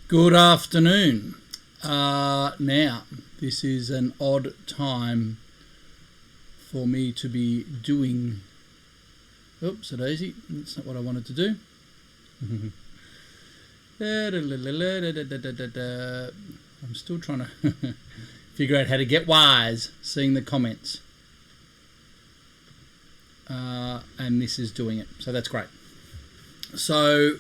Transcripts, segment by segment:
Good afternoon. Now, this is an odd time for me to be doing... Oops, a daisy. That's not what I wanted to do. I'm still trying to figure out how to get wise, seeing the comments. And this is doing it. So that's great. So,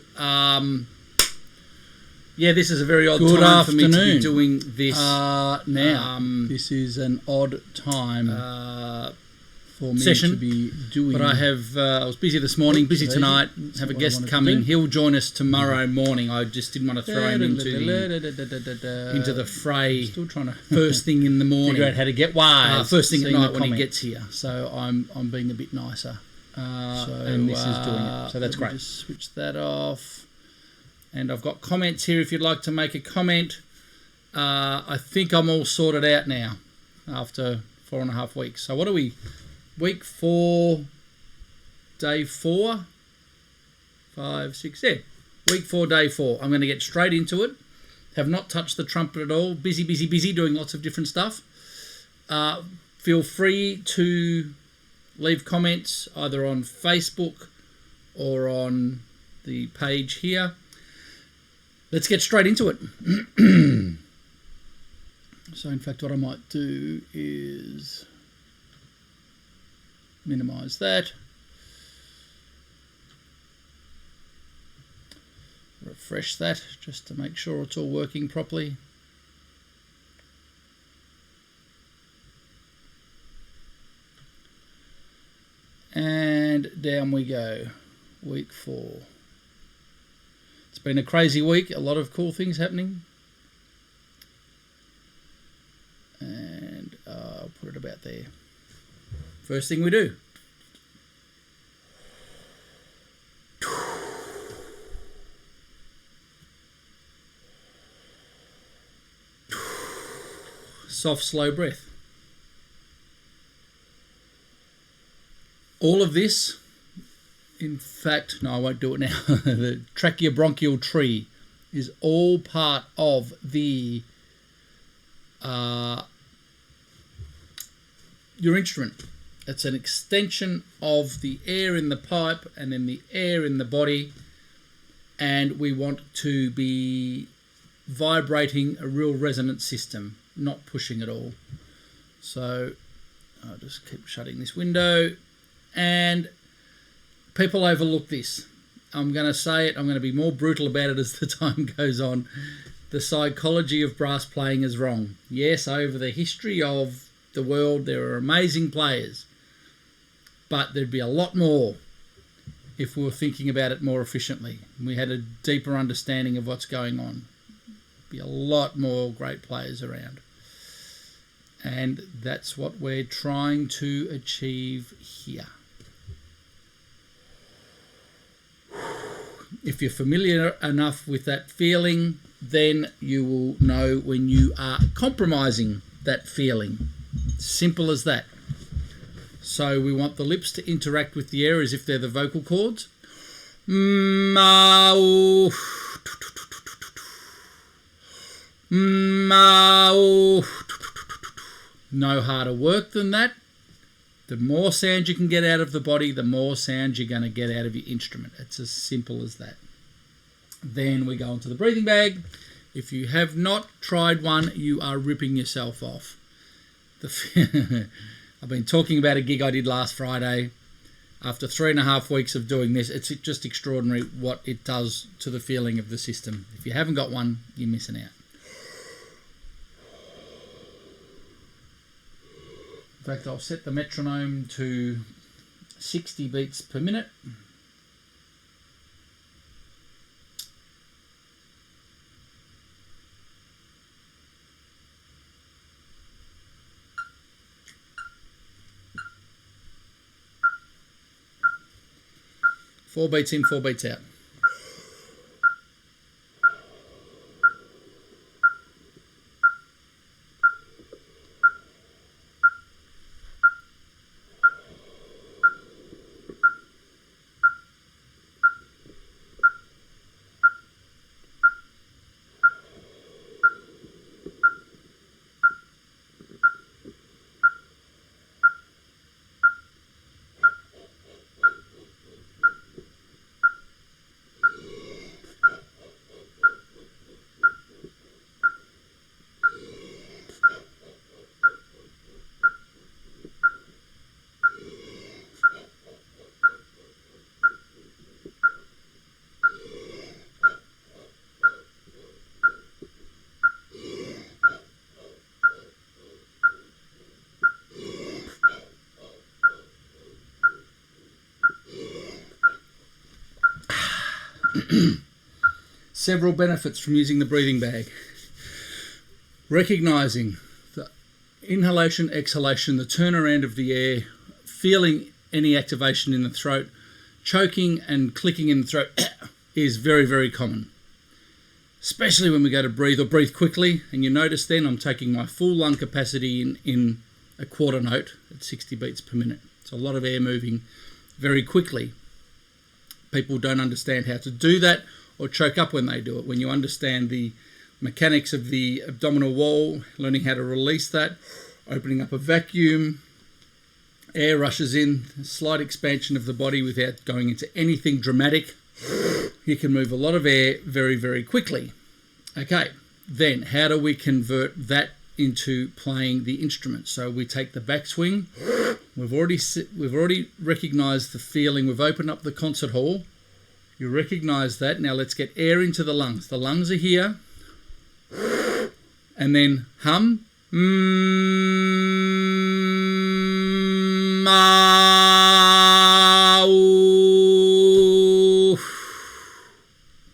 yeah, this is a very odd time for me to be doing this. Now, this is an odd time for me to be doing. But I was busy this morning, busy tonight. Have a guest coming. He'll join us tomorrow morning. I just didn't want to throw him into the fray. Still trying to first thing in the morning. Figure out how to get wise. First thing at night when he gets here. So I'm being a bit nicer. And this is doing it. So that's great. Just switch that off. And I've got comments here if you'd like to make a comment. I think I'm all sorted out now after 4.5 weeks. So what are we? Week 4, day 4, 5, 6, yeah. Week 4, day 4. I'm going to get straight into it. Have not touched the trumpet at all. Busy, doing lots of different stuff. Feel free to leave comments either on Facebook or on the page here. Let's get straight into it. So, in fact, what I might do is minimize that. Refresh that just to make sure it's all working properly. And down we go. Week 4. It's been a crazy week, a lot of cool things happening. And I'll put it about there. First thing we do. Soft, slow breath. All of this, in fact, no, I won't do it now. The tracheobronchial tree is all part of the your instrument. It's an extension of the air in the pipe and then the air in the body, and we want to be vibrating a real resonant system, not pushing at all. So I'll just keep shutting this window. And people overlook this. I'm going to say it. I'm going to be more brutal about it as the time goes on. The psychology of brass playing is wrong. Yes, over the history of the world, there are amazing players. But there'd be a lot more if we were thinking about it more efficiently. We had a deeper understanding of what's going on. Be a lot more great players around. And that's what we're trying to achieve here. If you're familiar enough with that feeling, then you will know when you are compromising that feeling. Simple as that. So we want the lips to interact with the air as if they're the vocal cords. Know harder work than that. The more sound you can get out of the body, the more sound you're going to get out of your instrument. It's as simple as that. Then we go into the breathing bag. If you have not tried one, you are ripping yourself off. I've been talking about a gig I did last Friday. After 3.5 weeks of doing this, it's just extraordinary what it does to the feeling of the system. If you haven't got one, you're missing out. In fact, I'll set the metronome to 60 beats per minute. Four beats in, 4 beats out. Several benefits from using the breathing bag. Recognising the inhalation, exhalation, the turnaround of the air, feeling any activation in the throat, choking and clicking in the throat is very, very common. Especially when we go to breathe or breathe quickly, and you notice then I'm taking my full lung capacity in a quarter note at 60 beats per minute. It's a lot of air moving very quickly. People don't understand how to do that or choke up when they do it. When you understand the mechanics of the abdominal wall, learning how to release that, opening up a vacuum, air rushes in, slight expansion of the body without going into anything dramatic. You can move a lot of air very, very quickly. Okay, then how do we convert that into playing the instrument? So we take the backswing. We've already recognised the feeling. We've opened up the concert hall. You recognise that. Now let's get air into the lungs. The lungs are here. And then hum.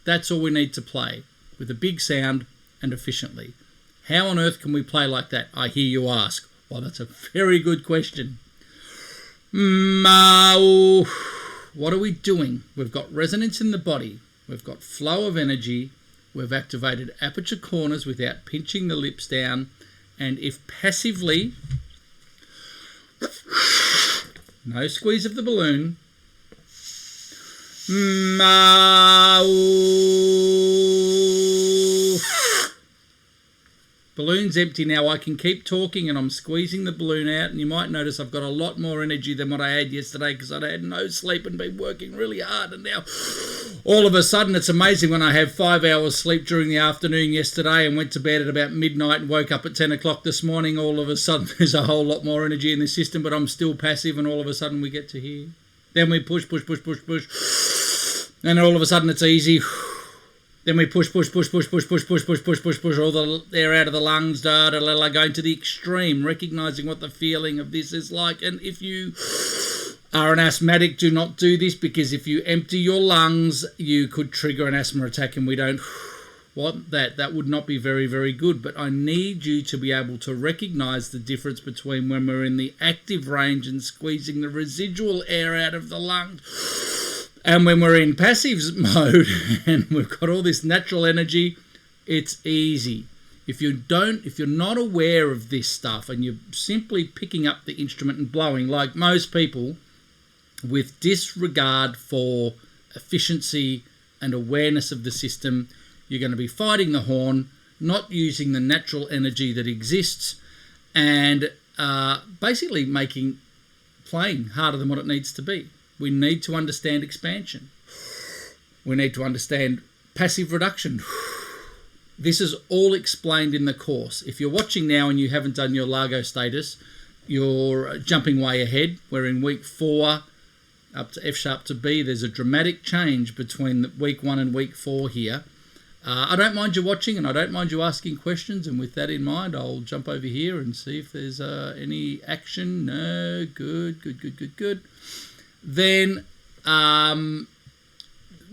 That's all we need to play, with a big sound and efficiently. How on earth can we play like that, I hear you ask? Well, that's a very good question. What are we doing? We've got resonance in the body. We've got flow of energy. We've activated aperture corners without pinching the lips down. And if passively, no squeeze of the balloon, balloon's empty now. I can keep talking and I'm squeezing the balloon out, and you might notice I've got a lot more energy than what I had yesterday because I had no sleep and been working really hard, and now all of a sudden it's amazing when I have 5 hours sleep during the afternoon yesterday and went to bed at about midnight and woke up at 10 o'clock this morning. All of a sudden there's a whole lot more energy in the system, but I'm still passive, and all of a sudden we get to here. Then we push, and all of a sudden it's easy. Then we push all the air out of the lungs, going to the extreme, recognising what the feeling of this is like. And if you are an asthmatic, do not do this, because if you empty your lungs, you could trigger an asthma attack, and we don't want that. That would not be very, very good. But I need you to be able to recognise the difference between when we're in the active range and squeezing the residual air out of the lungs, and when we're in passive mode and we've got all this natural energy. It's easy. If you're not aware of this stuff and you're simply picking up the instrument and blowing like most people, with disregard for efficiency and awareness of the system, you're going to be fighting the horn, not using the natural energy that exists, and basically making playing harder than what it needs to be. We need to understand expansion. We need to understand passive reduction. This is all explained in the course. If you're watching now and you haven't done your Largo status, you're jumping way ahead. We're in week 4 up to F sharp to B. There's a dramatic change between week 1 and week 4 here. I don't mind you watching, and I don't mind you asking questions, and with that in mind, I'll jump over here and see if there's any action. No, good. Then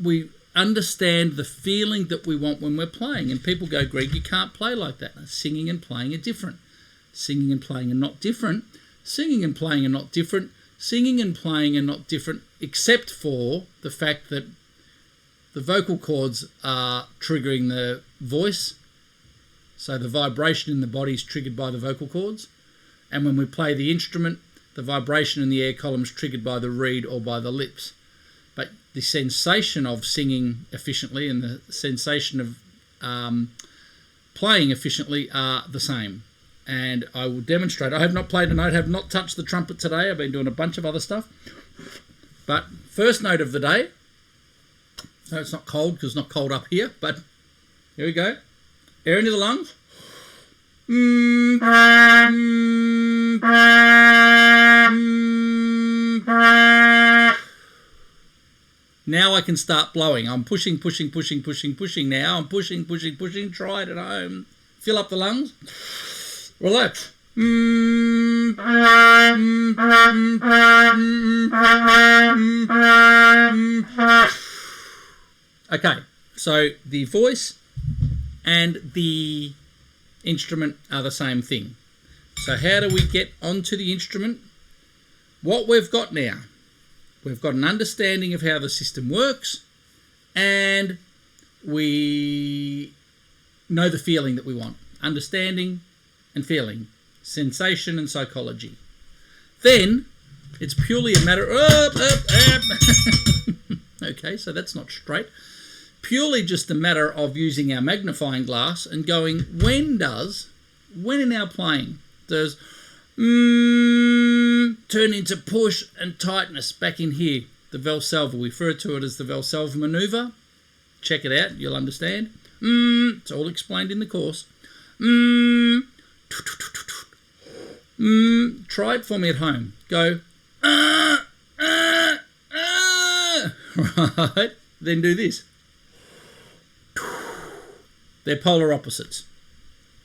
we understand the feeling that we want when we're playing, and people go, Greg, you can't play like that. Singing and playing are different. Singing and playing are not different. Singing and playing are not different. Singing and playing are not different, except for the fact that the vocal cords are triggering the voice. So the vibration in the body is triggered by the vocal cords. And when we play the instrument, the vibration in the air column is triggered by the reed or by the lips. But the sensation of singing efficiently and the sensation of playing efficiently are the same. And I will demonstrate. I have not played a note, have not touched the trumpet today. I've been doing a bunch of other stuff. But first note of the day. No, it's not cold because it's not cold up here, but here we go. Air into the lungs. Now I can start blowing. I'm pushing now. I'm pushing. Try it at home. Fill up the lungs. Relax. Okay, so the voice and the instrument are the same thing. So how do we get onto the instrument? What we've got now, we've got an understanding of how the system works, and we know the feeling that we want. Understanding and feeling, sensation and psychology. Then it's purely a matter of... Okay, so that's not straight. Purely just a matter of using our magnifying glass and going, when in our playing does turn into push and tightness back in here? The Valsalva, we refer to it as the Valsalva manoeuvre. Check it out, you'll understand. It's all explained in the course. Try it for me at home. Go, right, then do this. They're polar opposites.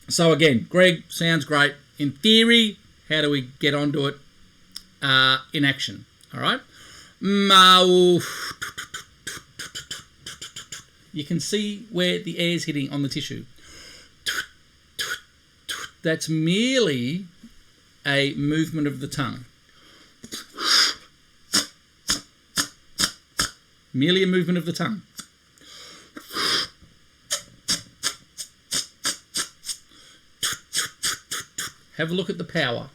So again, Greg, sounds great. In theory, how do we get onto it in action? All right. You can see where the air's hitting on the tissue. That's merely a movement of the tongue. Merely a movement of the tongue. Have a look at the power.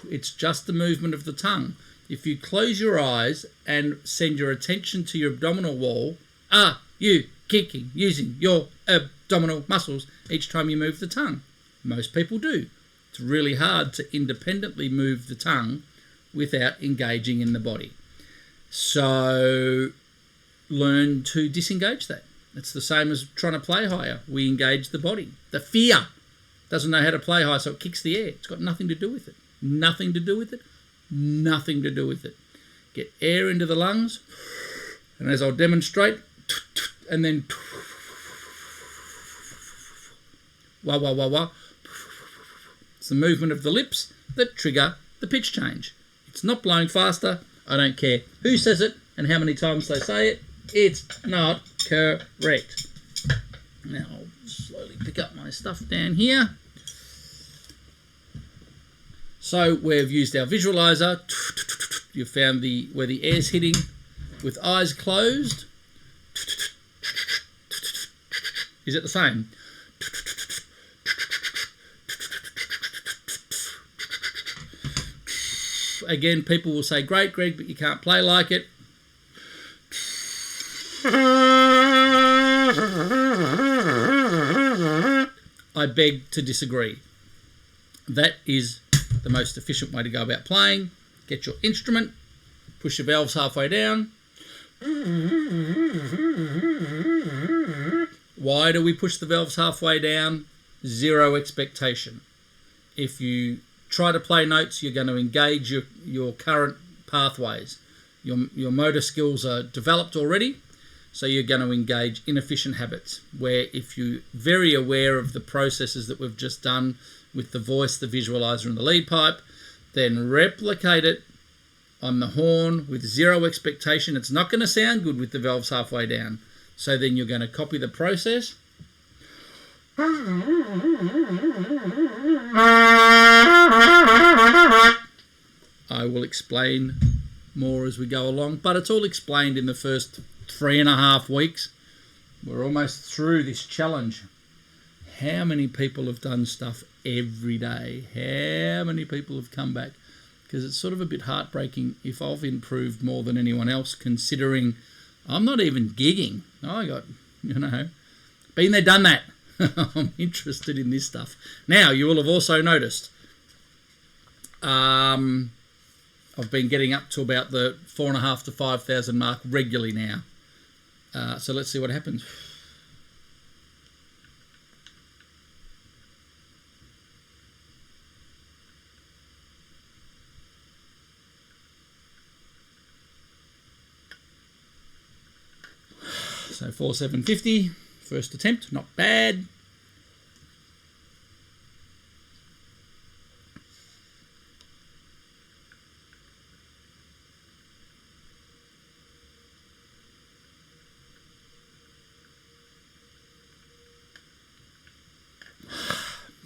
It's just the movement of the tongue. If you close your eyes and send your attention to your abdominal wall, are you kicking using your abdominal muscles each time you move the tongue? Most people do. It's really hard to independently move the tongue without engaging in the body. So learn to disengage that. It's the same as trying to play higher. We engage the body. The fear doesn't know how to play high, so it kicks the air. It's got nothing to do with it. Nothing to do with it. Nothing to do with it. Get air into the lungs, and as I'll demonstrate, and then wah, wah, wah, wah. It's the movement of the lips that trigger the pitch change. It's not blowing faster. I don't care who says it and how many times they say it. It's not correct. Now I'll slowly pick up my stuff down here. So we've used our visualizer. You've found where the air's hitting with eyes closed. Is it the same? Again, people will say, great, Greg, but you can't play like it. I beg to disagree. That is the most efficient way to go about playing. Get your instrument, push your valves halfway down. Why do we push the valves halfway down? Zero expectation. If you try to play notes, you're going to engage your current pathways. Your motor skills are developed already, so you're going to engage inefficient habits, where if you're very aware of the processes that we've just done with the voice, the visualizer and the lead pipe, then replicate it on the horn with zero expectation. It's not going to sound good with the valves halfway down. So then you're going to copy the process. I will explain more as we go along, but it's all explained in the first 3.5 weeks. We're almost through this challenge. How many people have done stuff every day? How many people have come back? Because it's sort of a bit heartbreaking if I've improved more than anyone else, considering I'm not even gigging. I got, been there, done that. I'm interested in this stuff. Now, you will have also noticed I've been getting up to about the 4,500 to 5,000 mark regularly now. So let's see what happens. So 4,750, first attempt, not bad.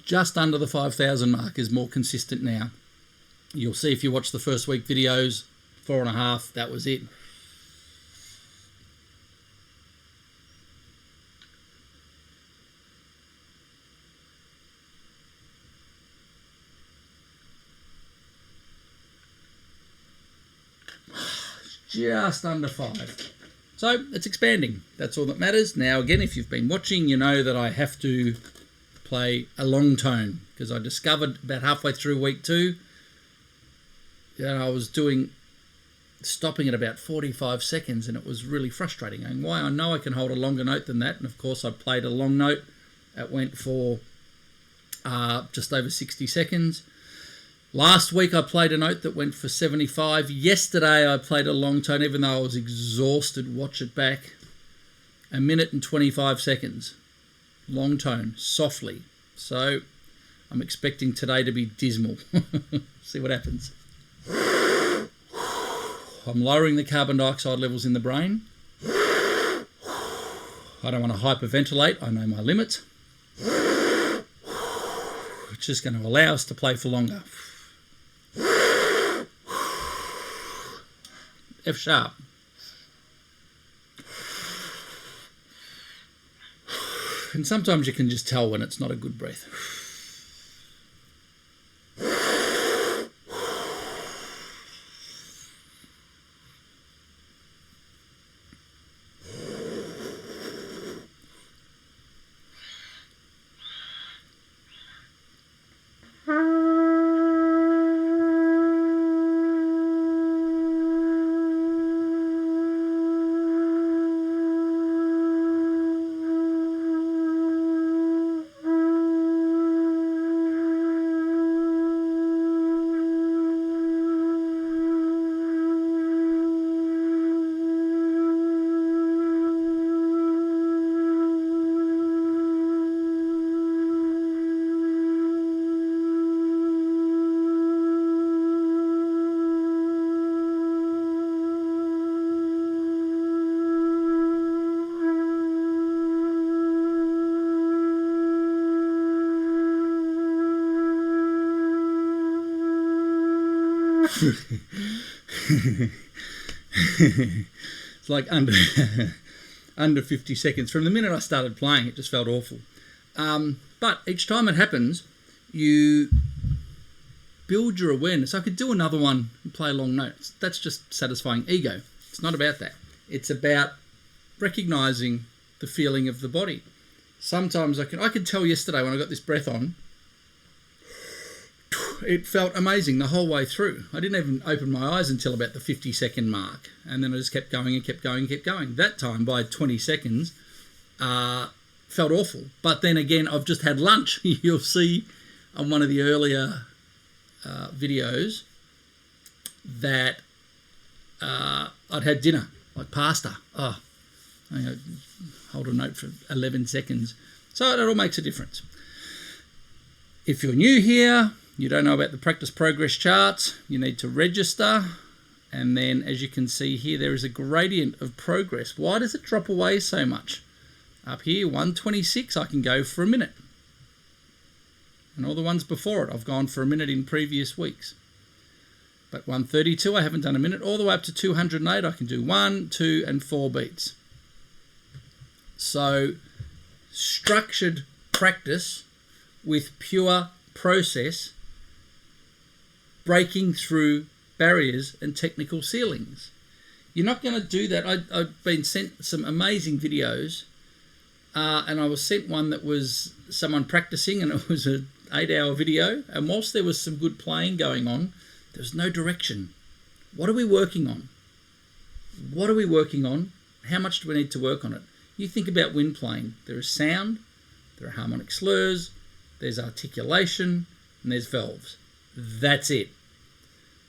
just under the 5,000 mark is more consistent now. You'll see if you watch the first week videos, 4.5, that was it. Just under 5. So it's expanding. That's all that matters. Now, again, if you've been watching, you know that I have to play a long tone, because I discovered about halfway through week 2 that I was stopping at about 45 seconds, and it was really frustrating. And why? I know I can hold a longer note than that, and of course I played a long note. It went for just over 60 seconds. Last week I played a note that went for 75. Yesterday I played a long tone, even though I was exhausted. Watch it back. 1 minute and 25 seconds. Long tone, softly. So I'm expecting today to be dismal. See what happens. I'm lowering the carbon dioxide levels in the brain. I don't want to hyperventilate. I know my limits. It's just going to allow us to play for longer. F sharp. And sometimes you can just tell when it's not a good breath. It's like under 50 seconds. From the minute I started playing, it just felt awful. But each time it happens, you build your awareness. I could do another one and play long notes. That's just satisfying ego. It's not about that. It's about recognizing the feeling of the body. Sometimes I could tell yesterday when I got this breath on, it felt amazing the whole way through. I didn't even open my eyes until about the 50-second mark. And then I just kept going and kept going and kept going. That time, by 20 seconds, felt awful. But then again, I've just had lunch. You'll see on one of the earlier videos that I'd had dinner, like pasta. Hold a note for 11 seconds. So it all makes a difference. If you're new here, you don't know about the practice progress charts, you need to register. And then, as you can see here, there is a gradient of progress. Why does it drop away so much? Up here, 126, I can go for a minute. And all the ones before it, I've gone for a minute in previous weeks. But 132, I haven't done a minute. All the way up to 208, I can do 1, 2, and 4 beats. So, structured practice with pure process, breaking through barriers and technical ceilings. You're not going to do that. I've been sent some amazing videos, and I was sent one that was someone practicing, and it was an 8-hour video, and whilst there was some good playing going on, there was no direction. What are we working on? What are we working on? How much do we need to work on it? You think about wind playing. There is sound, there are harmonic slurs, there's articulation, and there's valves. That's it.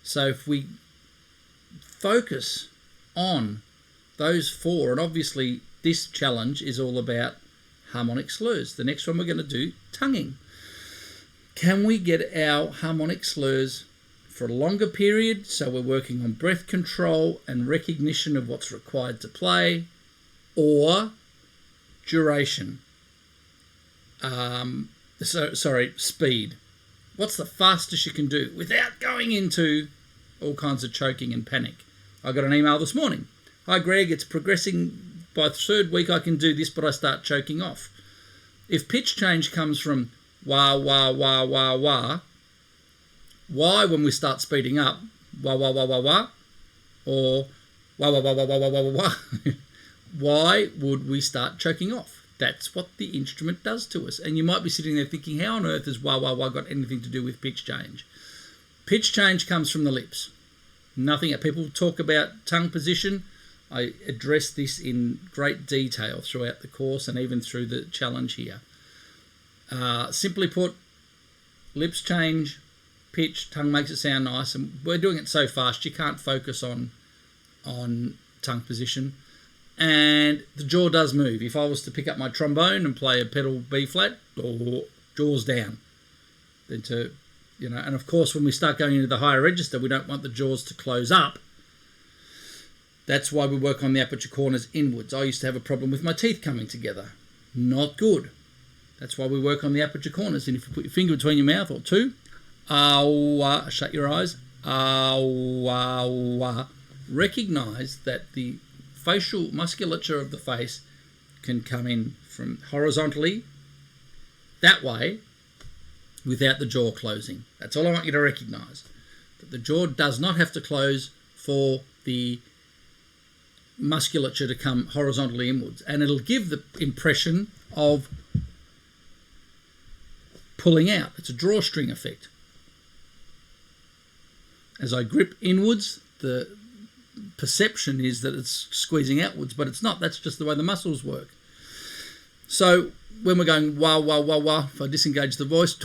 So if we focus on those 4, and obviously this challenge is all about harmonic slurs. The next one we're going to do, tonguing. Can we get our harmonic slurs for a longer period? So we're working on breath control and recognition of what's required to play, or duration. speed. What's the fastest you can do without going into all kinds of choking and panic? I got an email this morning. Hi Greg, it's progressing. By the third week I can do this, but I start choking off. If pitch change comes from wah, wah, wah, wah, wah, why when we start speeding up, wah, wah, wah, wah, wah, or wah, wah, wah, wah, wah, wah, wah, wah, why would we start choking off? That's what the instrument does to us. And you might be sitting there thinking, how on earth has wah, wah, wah got anything to do with pitch change? Pitch change comes from the lips. Nothing. People talk about tongue position. I address this in great detail throughout the course and even through the challenge here. Simply put, lips change, pitch, tongue makes it sound nice, and we're doing it so fast you can't focus on tongue position. And the jaw does move. If I was to pick up my trombone and play a pedal B flat, jaws down. Then and of course when we start going into the higher register, we don't want the jaws to close up. That's why we work on the aperture corners inwards. I used to have a problem with my teeth coming together. Not good. That's why we work on the aperture corners. And if you put your finger between your mouth or two, shut your eyes, recognize that the facial musculature of the face can come in from horizontally that way without the jaw closing. That's all I want you to recognize. That the jaw does not have to close for the musculature to come horizontally inwards, and it'll give the impression of pulling out. It's a drawstring effect. As I grip inwards, the perception is that it's squeezing outwards, but it's not. That's just the way the muscles work. So when we're going wah, wah, wah, wah, if I disengage the voice,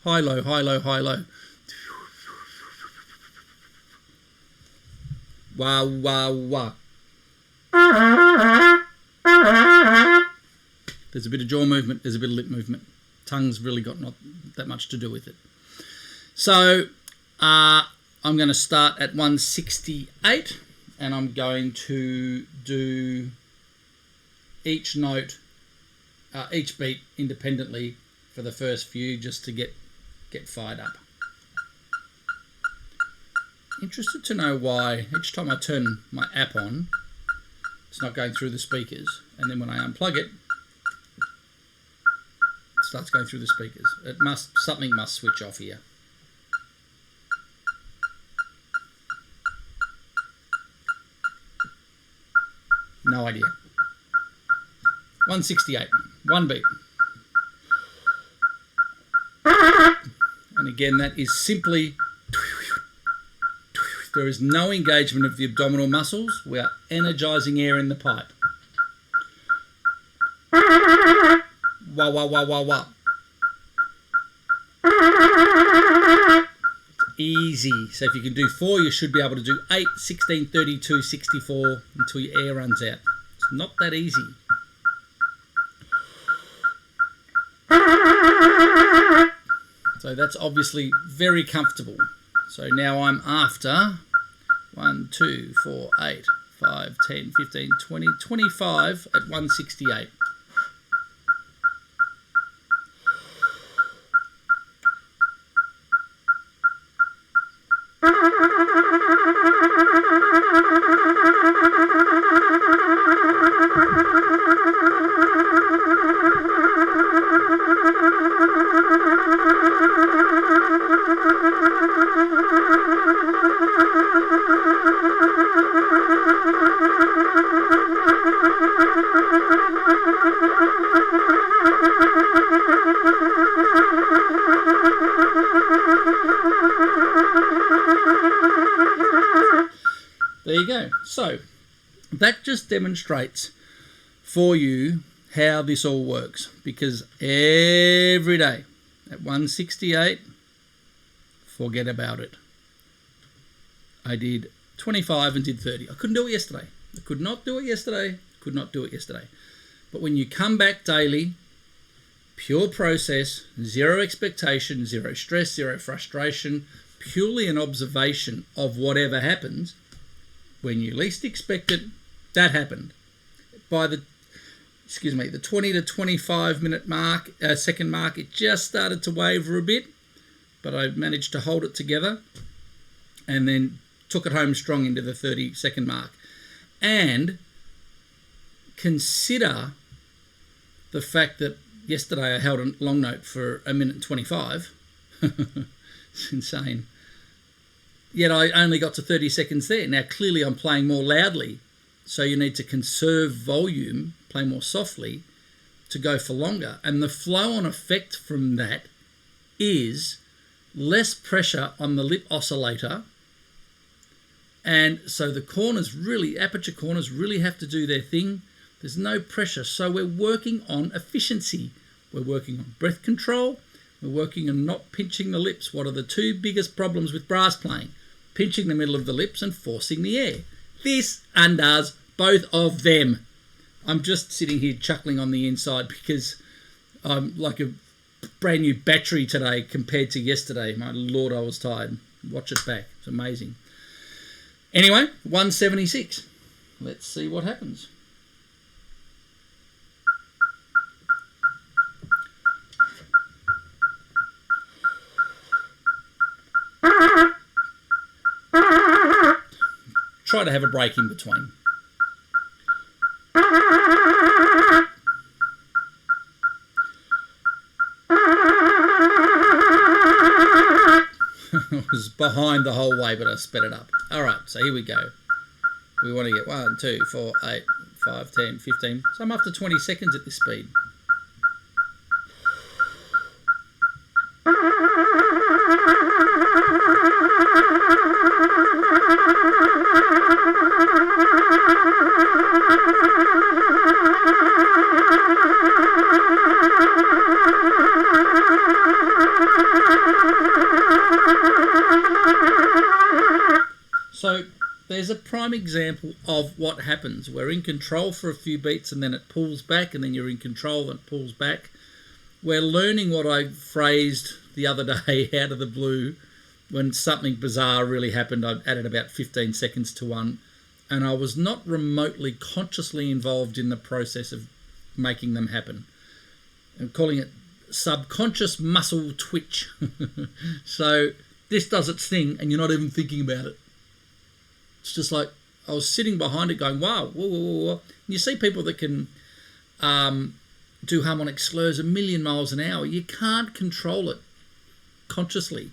high, low, high, low, high, low. Wah, wah, wah. There's a bit of jaw movement, there's a bit of lip movement. Tongue's really got not that much to do with it. So I'm going to start at 168 and I'm going to do each note, each beat independently for the first few just to get fired up. Interested to know why each time I turn my app on, it's not going through the speakers, and then when I unplug it, it starts going through the speakers. Something must switch off here. No idea. 168, one beat. And again, that is simply, there is no engagement of the abdominal muscles. We are energizing air in the pipe. Wah, wah, wah, wah, wah. It's easy. So if you can do 4, you should be able to do 8, 16, 32, 64 until your air runs out. It's not that easy. So that's obviously very comfortable. So now I'm after 1, 2, 4, 8, 5, 10, 15, 20, 25 at 168. There you go. So that just demonstrates for you how this all works, because every day at 168, forget about it. I did 25 and did 30. I couldn't do it yesterday. I could not do it yesterday. Could not do it yesterday. But when you come back daily, pure process, zero expectation, zero stress, zero frustration, purely an observation of whatever happens, when you least expect it, that happened. the 20 to 25 minute mark, second mark, it just started to waver a bit, but I managed to hold it together and then took it home strong into the 30-second mark. And consider the fact that yesterday I held a long note for 1 minute and 25. It's insane. Yet I only got to 30 seconds there. Now, clearly I'm playing more loudly, so you need to conserve volume, play more softly to go for longer. And the flow-on effect from that is less pressure on the lip oscillator. And so the corners really, aperture corners really have to do their thing. There's no pressure. So we're working on efficiency. We're working on breath control. We're working on not pinching the lips. What are the two biggest problems with brass playing? Pinching the middle of the lips and forcing the air. This undoes both of them. I'm just sitting here chuckling on the inside because I'm like a brand new battery today compared to yesterday. My Lord, I was tired. Watch it back. It's amazing. Anyway, 176. Let's see what happens. Try to have a break in between. I was behind the whole way, but I sped it up. All right, so here we go. We want to get 1, 2, 4, 8, 5, 10, 15. So I'm up to 20 seconds at this speed. So there's a prime example of what happens. We're in control for a few beats and then it pulls back, and then you're in control and it pulls back. We're learning what I phrased the other day out of the blue when something bizarre really happened. I added about 15 seconds to one, and I was not remotely consciously involved in the process of making them happen. I'm calling it subconscious muscle twitch. So this does its thing and you're not even thinking about it. It's just like I was sitting behind it going, wow, whoa, whoa, whoa, whoa. And you see people that can do harmonic slurs 1,000,000 miles an hour. You can't control it consciously.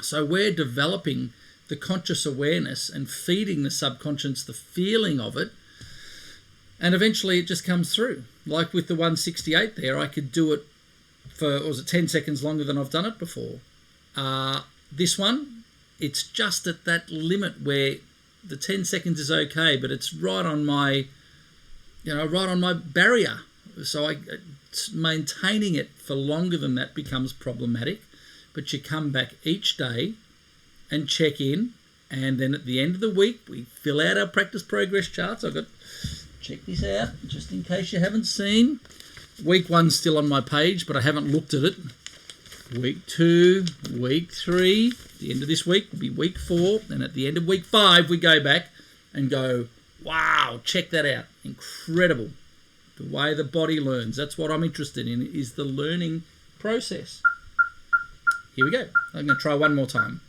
So we're developing the conscious awareness and feeding the subconscious the feeling of it. And eventually it just comes through. Like with the 168 there, I could do it for, was it 10 seconds longer than I've done it before. This one, it's just at that limit where the 10 seconds is okay, but it's right on my, right on my barrier. So maintaining it for longer than that becomes problematic. But you come back each day and check in, and then at the end of the week, we fill out our practice progress charts. Check this out, just in case you haven't seen. Week 1's still on my page, but I haven't looked at it. Week 2, week 3, the end of this week will be week 4, and at the end of week 5 we go back and go, wow, check that out, incredible. The way the body learns, that's what I'm interested in, is the learning process. Here we go. I'm going to try one more time.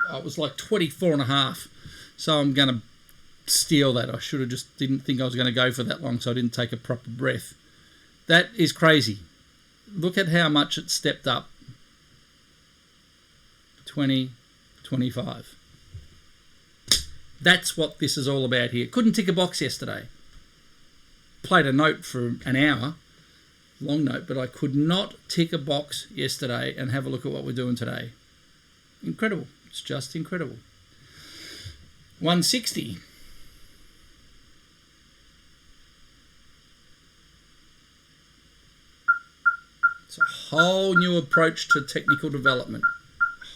It was like 24.5, so I'm going to steal that. I should have just didn't think I was going to go for that long, so I didn't take a proper breath. That is crazy. Look at how much it stepped up. 20, 25. That's what this is all about here. Couldn't tick a box yesterday. Played a note for an hour, long note, but I could not tick a box yesterday and have a look at what we're doing today. Incredible. It's just incredible. 160. whole new approach to technical development,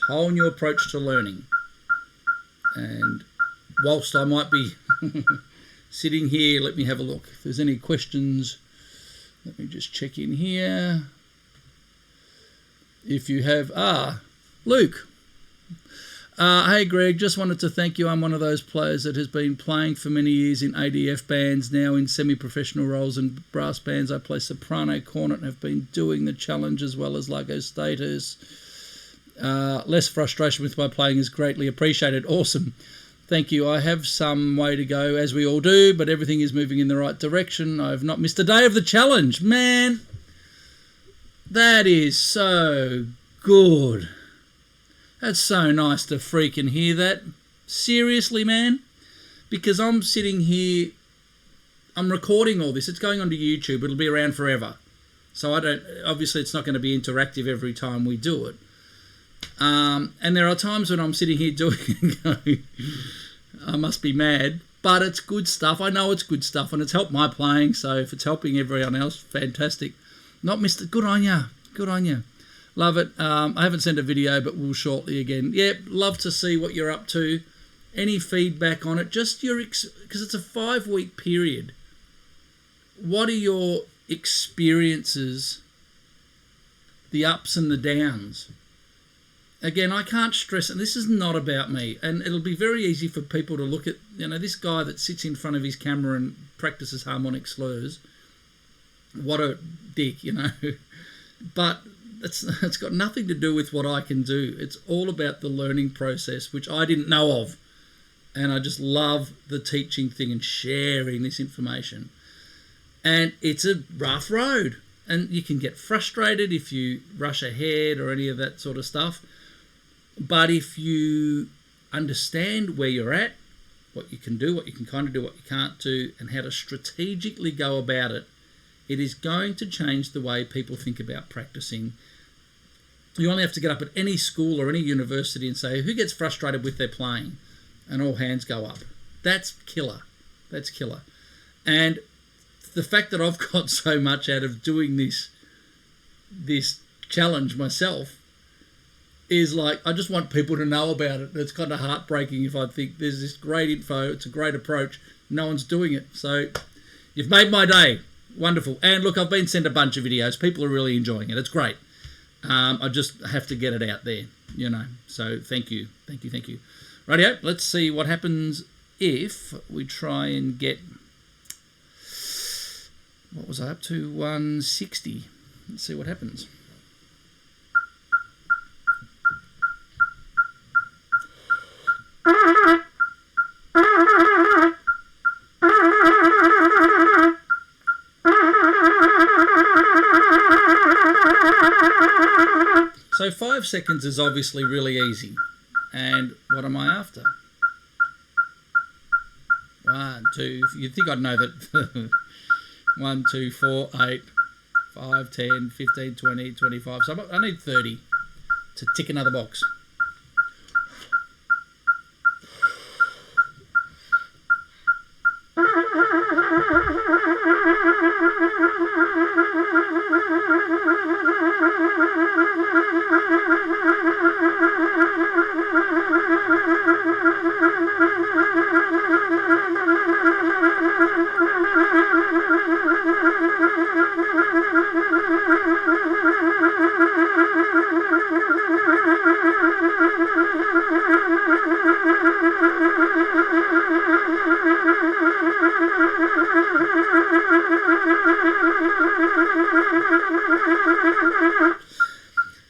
whole new approach to learning. And whilst I might be sitting here, let me have a look. If there's any questions, let me just check in here. If you have, Luke. Hey Greg, just wanted to thank you. I'm one of those players that has been playing for many years in ADF bands, now in semi-professional roles in brass bands. I play soprano, cornet, and have been doing the challenge as well as Lago status. Less frustration with my playing is greatly appreciated. Awesome. Thank you. I have some way to go, as we all do, but everything is moving in the right direction. I have not missed a day of the challenge. Man, that is so good. That's so nice to freaking hear that. Seriously, man. Because I'm sitting here, I'm recording all this. It's going onto YouTube. It'll be around forever. So obviously it's not going to be interactive every time we do it. And there are times when I'm sitting here doing it and going, I must be mad. But it's good stuff. I know it's good stuff and it's helped my playing. So if it's helping everyone else, fantastic. Not missed it. Good on ya. Good on ya. Love it. I haven't sent a video, but we'll shortly again. Yeah, love to see what you're up to. Any feedback on it? Just because it's a 5-week period. What are your experiences, the ups and the downs? Again, I can't stress, and this is not about me, and it'll be very easy for people to look at, this guy that sits in front of his camera and practices harmonic slurs. What a dick, But it's got nothing to do with what I can do. It's all about the learning process, which I didn't know of. And I just love the teaching thing and sharing this information. And it's a rough road. And you can get frustrated if you rush ahead or any of that sort of stuff. But if you understand where you're at, what you can do, what you can kind of do, what you can't do, and how to strategically go about it, it is going to change the way people think about practicing. You only have to get up at any school or any university and say, who gets frustrated with their playing? And all hands go up. That's killer. That's killer. And the fact that I've got so much out of doing this challenge myself is like, I just want people to know about it. It's kind of heartbreaking if I think there's this great info, it's a great approach, no one's doing it. So you've made my day. Wonderful. And look, I've been sent a bunch of videos. People are really enjoying it. It's great. I just have to get it out there, So thank you. Thank you. Thank you. Rightio, let's see what happens if we try and get... What was I up to? 160. Let's see what happens. So 5 seconds is obviously really easy. And what am I after? 1, 2, you'd think I'd know that. 1, 2, 4, 8, 5, 10, 15, 20, 25. So I need 30 to tick another box.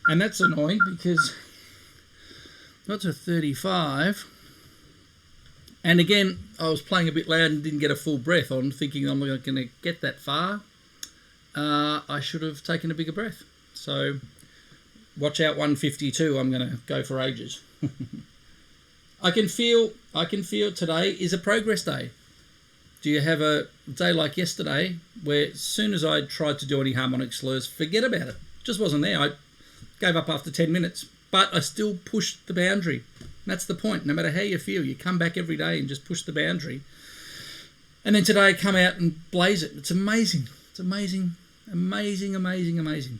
And that's annoying because got to 35. And again, I was playing a bit loud and didn't get a full breath on, thinking I'm not going to get that far. I should have taken a bigger breath. So watch out 152. I'm going to go for ages. I can feel today is a progress day. Do you have a day like yesterday where as soon as I tried to do any harmonic slurs, forget about it. Just wasn't there. I gave up after 10 minutes, but I still pushed the boundary. That's the point. No matter how you feel, you come back every day and just push the boundary. And then today I come out and blaze it. It's amazing. It's amazing, amazing, amazing, amazing.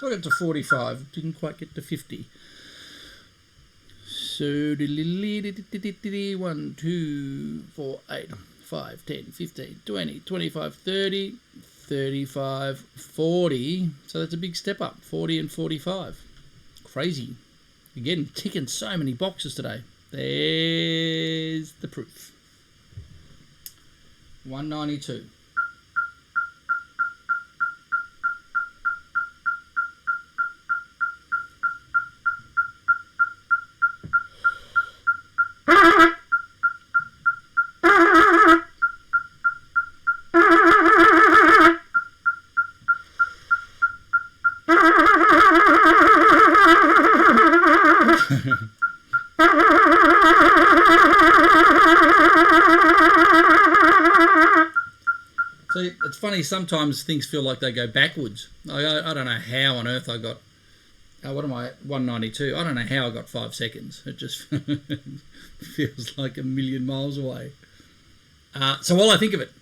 So I got to 45, didn't quite get to 50. So 1, 2, 4, 8, 5, 10, 15, 20, 25, 30, 35, 40. So that's a big step up, 40 and 45. Crazy. Again, ticking so many boxes today. There's the proof. 192. See, it's funny, sometimes things feel like they go backwards. I don't know how on earth I got, what am I, 192? I don't know how I got 5 seconds. It just feels like a million miles away. So while I think of it.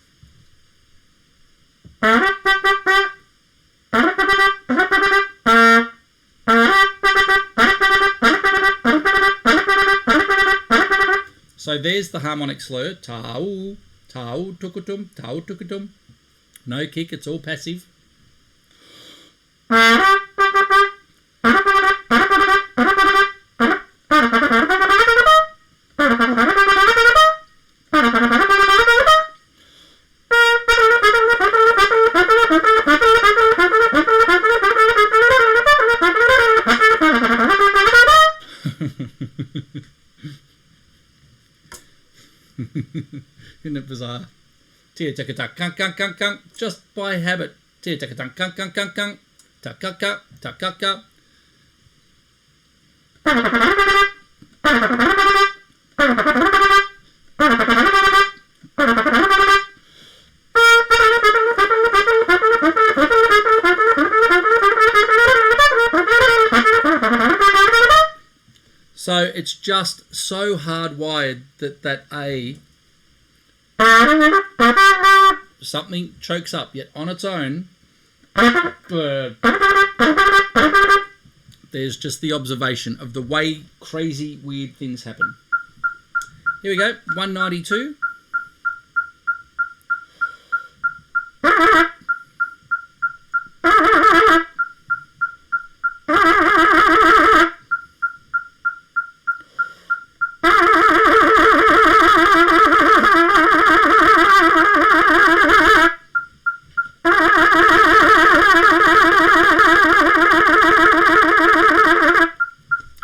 So there's the harmonic slur, tau, tau, tukutum, tau, tukutum. No kick, it's all passive. Isn't it bizarre? Tia taka tak kunk kunk kunk kunk, just by habit. Tia taka tak kunk kunk kunk kunk, tak kunk kunk tak kunk kunk. So it's just so hardwired that A, something chokes up, yet on its own, there's just the observation of the way crazy, weird things happen. Here we go, 192.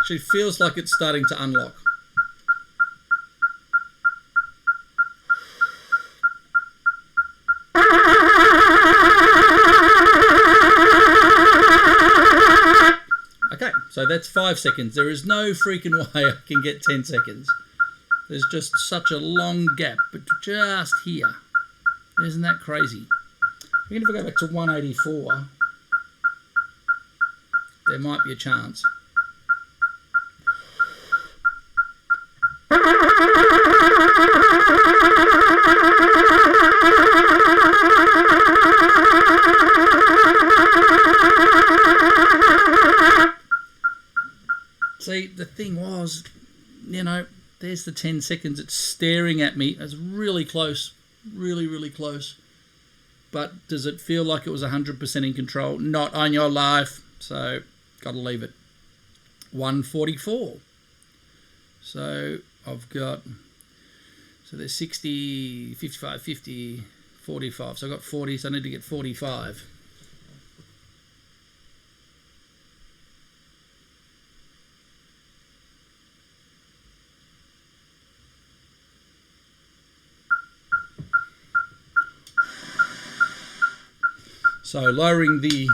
Actually feels like it's starting to unlock. Okay, so that's 5 seconds. There is no freaking way I can get 10 seconds. There's just such a long gap, but just here. Isn't that crazy? Even if I go back to 184, there might be a chance. See, the thing was, you know, there's the 10 seconds. It's staring at me. It's really close, really, really close. But does it feel like it was 100% in control? Not on your life. So, got to leave it. 144. So, I've got, so there's 60, 55, 50, 45. So, I've got 40, so I need to get 45. So lowering the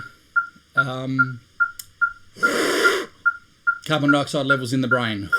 carbon dioxide levels in the brain.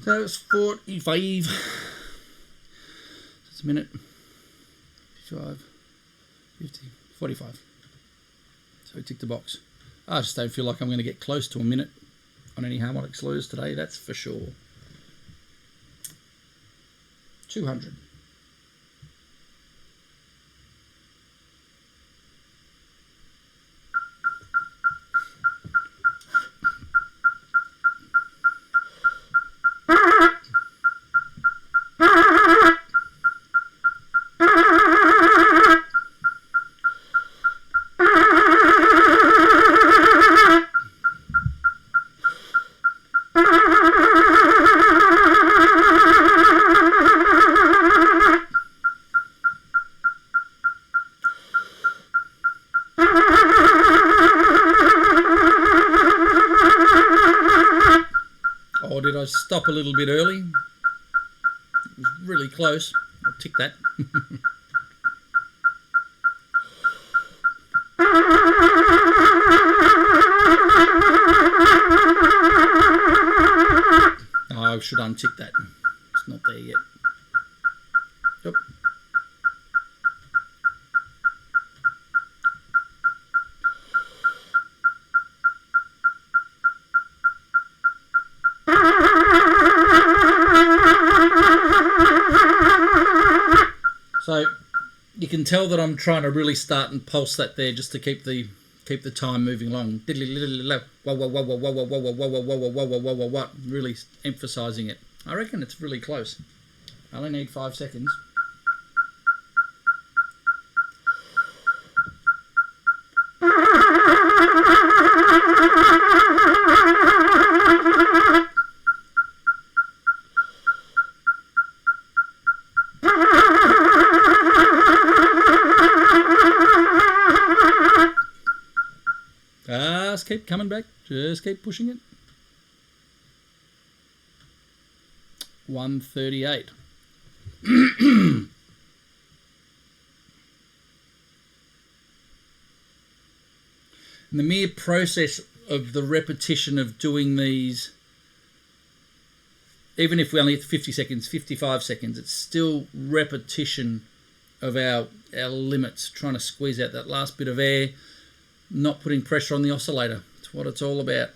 So it's 45. It's a minute. 55, 50, 45. So tick the box. I just don't feel like I'm going to get close to a minute on any harmonic slurs today, that's for sure. 200. Or did I stop a little bit early? It was really close. I'll tick that. Oh, I should untick that. It's not there yet. Yep. So you can tell that I'm trying to really start and pulse that there just to keep the time moving along. Really emphasizing it. I reckon it's really close. I only need 5 seconds. Just keep coming back. Just keep pushing it. 138. And the mere process of the repetition of doing these, even if we only hit 50 seconds, 55 seconds, it's still repetition of our limits, trying to squeeze out that last bit of air, not putting pressure on the oscillator. It's what it's all about.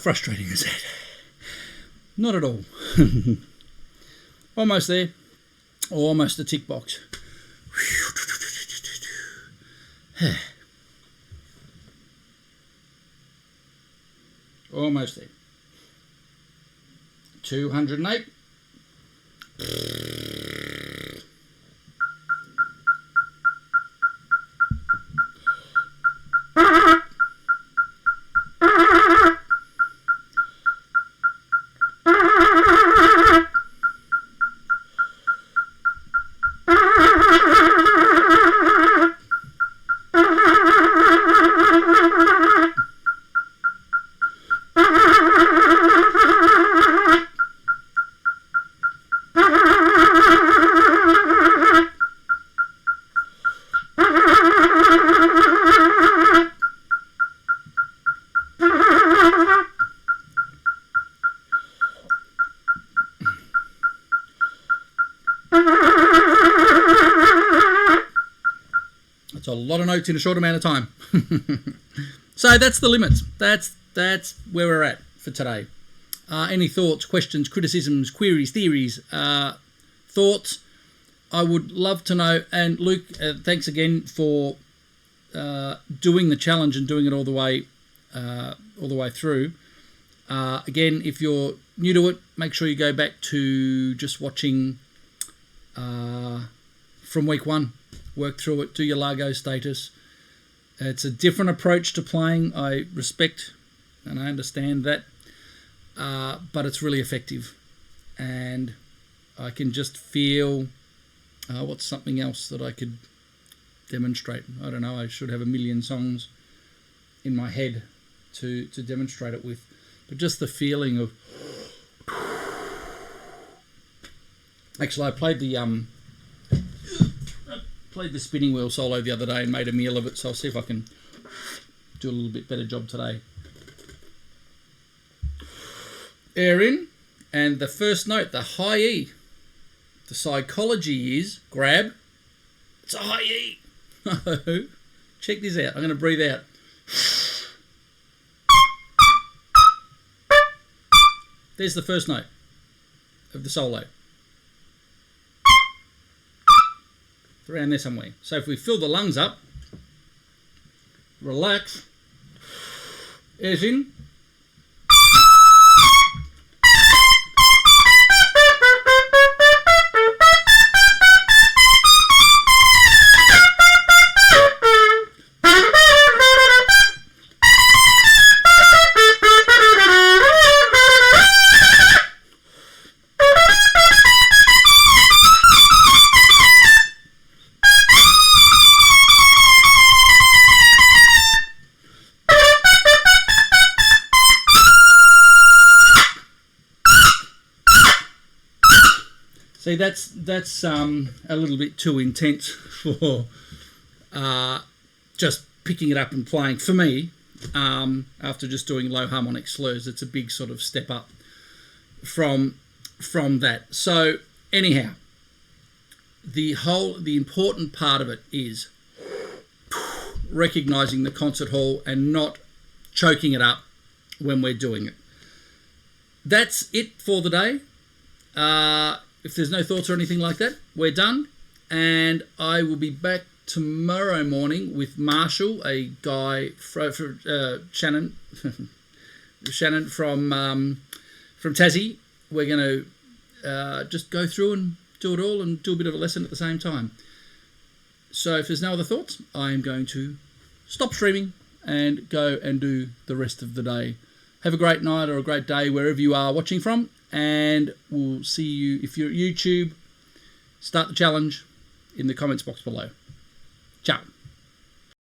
frustrating is that? Not at all. Almost there. Almost a tick box. Almost there. 208. That's a lot of notes in a short amount of time. So that's the limits. That's where we're at for today. Any thoughts, questions, criticisms, queries, theories, thoughts? I would love to know. And Luke, thanks again for doing the challenge and doing it all the way through. Again, if you're new to it, make sure you go back to just watching from week 1. Work through it, do your Largo status. It's a different approach to playing. I respect and I understand that, but it's really effective. And I can just feel what's something else that I could demonstrate. I don't know, I should have a million songs in my head to demonstrate it with. But just the feeling of... Actually, I played the spinning wheel solo the other day and made a meal of it, so I'll see if I can do a little bit better job today. Air in, and the first note, the high E. The psychology is grab. It's a high E. Check this out. I'm going to breathe out. There's the first note of the solo. It's around there somewhere. So if we fill the lungs up, relax, air's in. See, that's a little bit too intense for just picking it up and playing. For me, after just doing low harmonic slurs, it's a big sort of step up from that. So anyhow, the important part of it is recognising the concert hall and not choking it up when we're doing it. That's it for the day. If there's no thoughts or anything like that, we're done. And I will be back tomorrow morning with Marshall, a guy from Shannon, Shannon from Tassie. We're going to just go through and do it all and do a bit of a lesson at the same time. So if there's no other thoughts, I am going to stop streaming and go and do the rest of the day. Have a great night or a great day wherever you are watching from. And we'll see you, if you're at YouTube, start the challenge in the comments box below. Ciao.